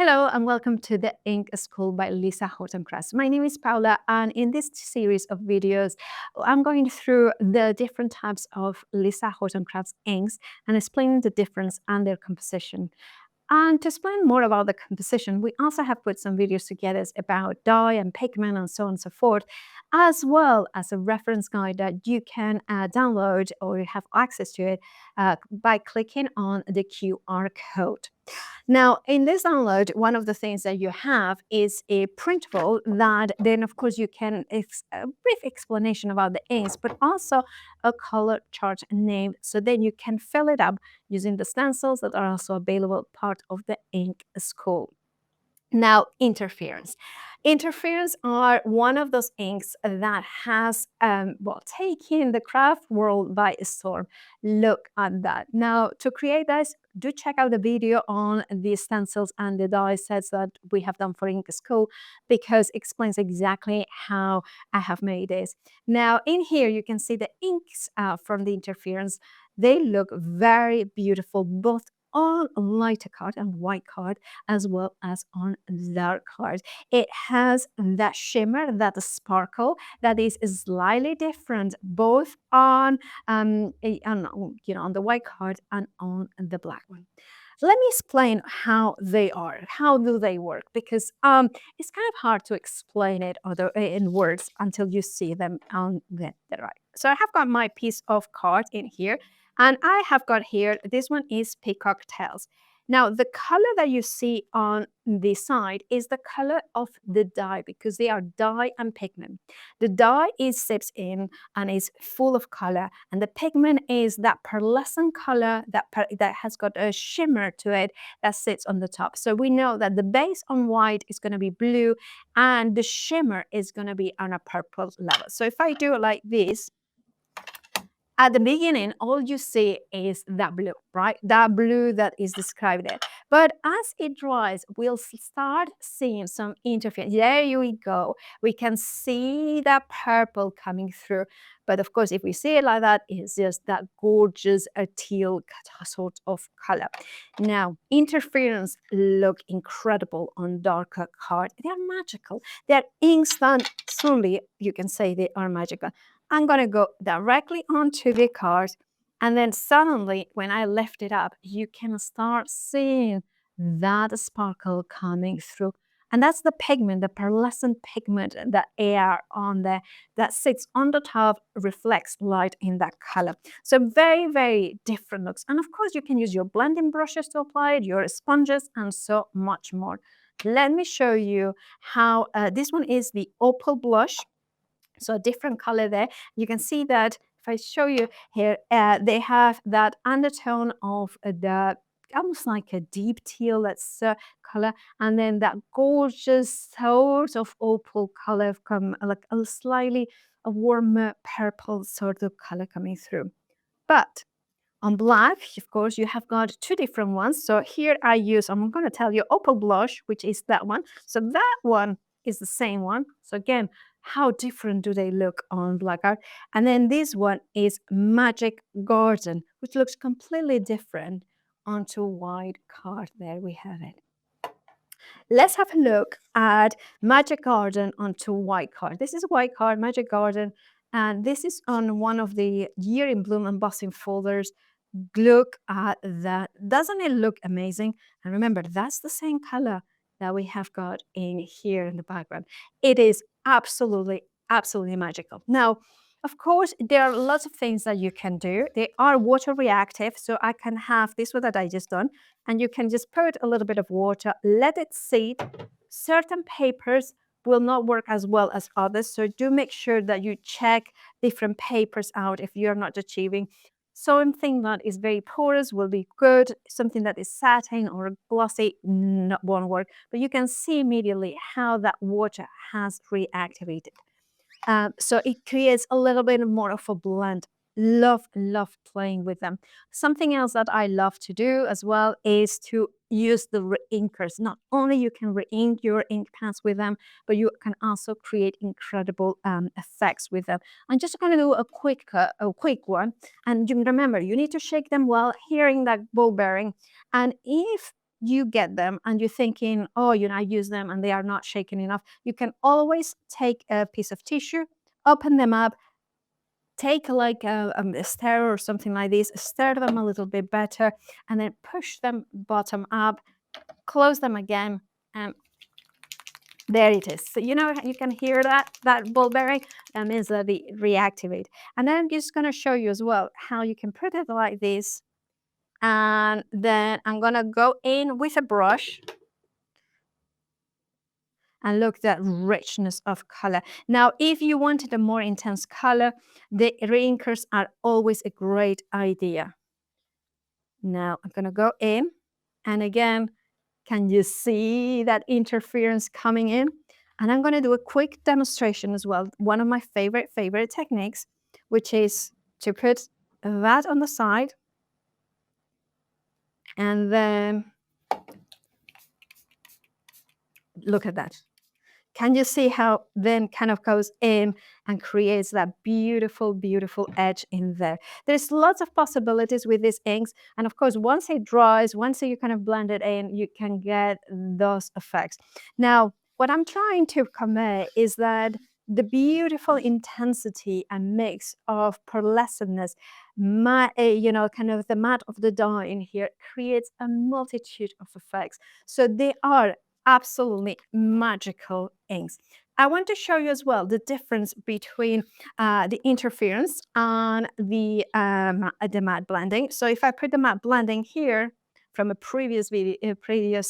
Hello and welcome to the Ink School by Lisa Horton Crafts. My name is Paula, and in this series of videos, I'm going through the different types of Lisa Horton Crafts inks and explaining the difference and their composition. And to explain more about the composition, we also have put some videos together about dye and pigment and so on and so forth, as well as a reference guide that you can download or have access to it by clicking on the QR code. Now, in this download, one of the things that you have is a printable that then, of course, you can a brief explanation about the inks, but also a color chart named, so then you can fill it up using the stencils that are also available part of the ink school. Now, interference. Interference are one of those inks that has, taken the craft world by storm. Look at that. Now, to create this, do check out the video on the stencils and the die sets that we have done for Ink School, because it explains exactly how I have made this. Now, in here, you can see the inks from the interference. They look very beautiful, both on lighter card and white card, as well as on dark card. It has that shimmer, that sparkle that is slightly different, both on on the white card and on the black one. Let me explain how they are. How do they work? Because it's kind of hard to explain it in words until you see them on the right. So I have got my piece of card in here, and I have got here, this one is peacock tails. Now, the color that you see on the side is the color of the dye, because they are dye and pigment. The dye seeps in and is full of color, and the pigment is that pearlescent color that has got a shimmer to it that sits on the top. So we know that the base on white is going to be blue, and the shimmer is going to be on a purple level. So if I do it like this, at the beginning, all you see is that blue, right? That blue that is described there. But as it dries, we'll start seeing some interference. There we go. We can see that purple coming through. But of course, if we see it like that, it's just that gorgeous teal sort of color. Now, interference look incredible on darker card. They are magical. They're instant. Truly, you can say they are magical. I'm going to go directly onto the card, and then suddenly when I lift it up, you can start seeing that sparkle coming through. And that's the pigment, the pearlescent pigment, the air on there that sits on the top, reflects light in that color. So very, very different looks. And of course, you can use your blending brushes to apply it, your sponges, and so much more. Let me show you how this one is the opal blush. So a different color there. You can see that if I show you here, they have that undertone of the almost like a deep teal, that's color, and then that gorgeous sort of opal color come like a slightly a warmer purple sort of color coming through. But on black, of course, you have got two different ones. So here I'm going to tell you opal blush, which is that one. So that one is the same one. So again, how different do they look on black art? And then this one is Magic Garden, which looks completely different onto white card. There we have it. Let's have a look at Magic Garden onto white card. This is a white card, Magic Garden, and this is on one of the Year in Bloom embossing folders. Look at that. Doesn't it look amazing? And remember, that's the same color that we have got in here in the background. It is absolutely, absolutely magical. Now, of course, there are lots of things that you can do. They are water reactive, so I can have this one that I just done, and you can just put a little bit of water, let it sit. Certain papers will not work as well as others, so do make sure that you check different papers out if you're not achieving. Something that is very porous will be good. Something that is satin or glossy won't work. But you can see immediately how that water has reactivated. So it creates a little bit more of a blend. Love playing with them. Something else that I love to do as well is to use the reinkers. Not only you can reink your ink pads with them, but you can also create incredible effects with them. I'm just going to do a quick one. And you remember, you need to shake them well, hearing that ball bearing. And if you get them and you're thinking, oh, I use them and they are not shaken enough, you can always take a piece of tissue, open them up, take like a stir or something like this, stir them a little bit better, and then push them bottom up, close them again, and there it is. So you can hear that ball bearing. That means that they reactivate. And then I'm just going to show you as well how you can put it like this. And then I'm going to go in with a brush. And look, that richness of color. Now, if you wanted a more intense color, the reinkers are always a great idea. Now I'm going to go in, and again, can you see that interference coming in? And I'm going to do a quick demonstration as well. One of my favorite techniques, which is to put that on the side, and then look at that. Can you see how then kind of goes in and creates that beautiful, beautiful edge in there? There's lots of possibilities with these inks. And of course, once it dries, once you kind of blend it in, you can get those effects. Now, what I'm trying to convey is that the beautiful intensity and mix of pearlescentness, kind of the matte of the dye in here creates a multitude of effects. So they are absolutely magical inks. I want to show you as well the difference between the interference and the matte blending. So if I put the matte blending here from a previous video,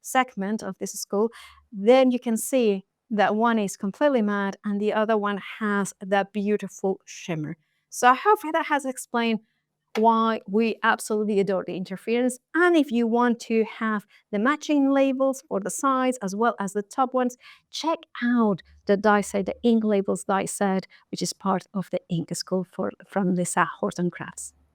segment of this school, then you can see that one is completely matte and the other one has that beautiful shimmer. So I hope that has explained why we absolutely adore the interference. And if you want to have the matching labels for the sides as well as the top ones, check out the die set, the ink labels die set, which is part of the ink school from Lisa Horton Crafts.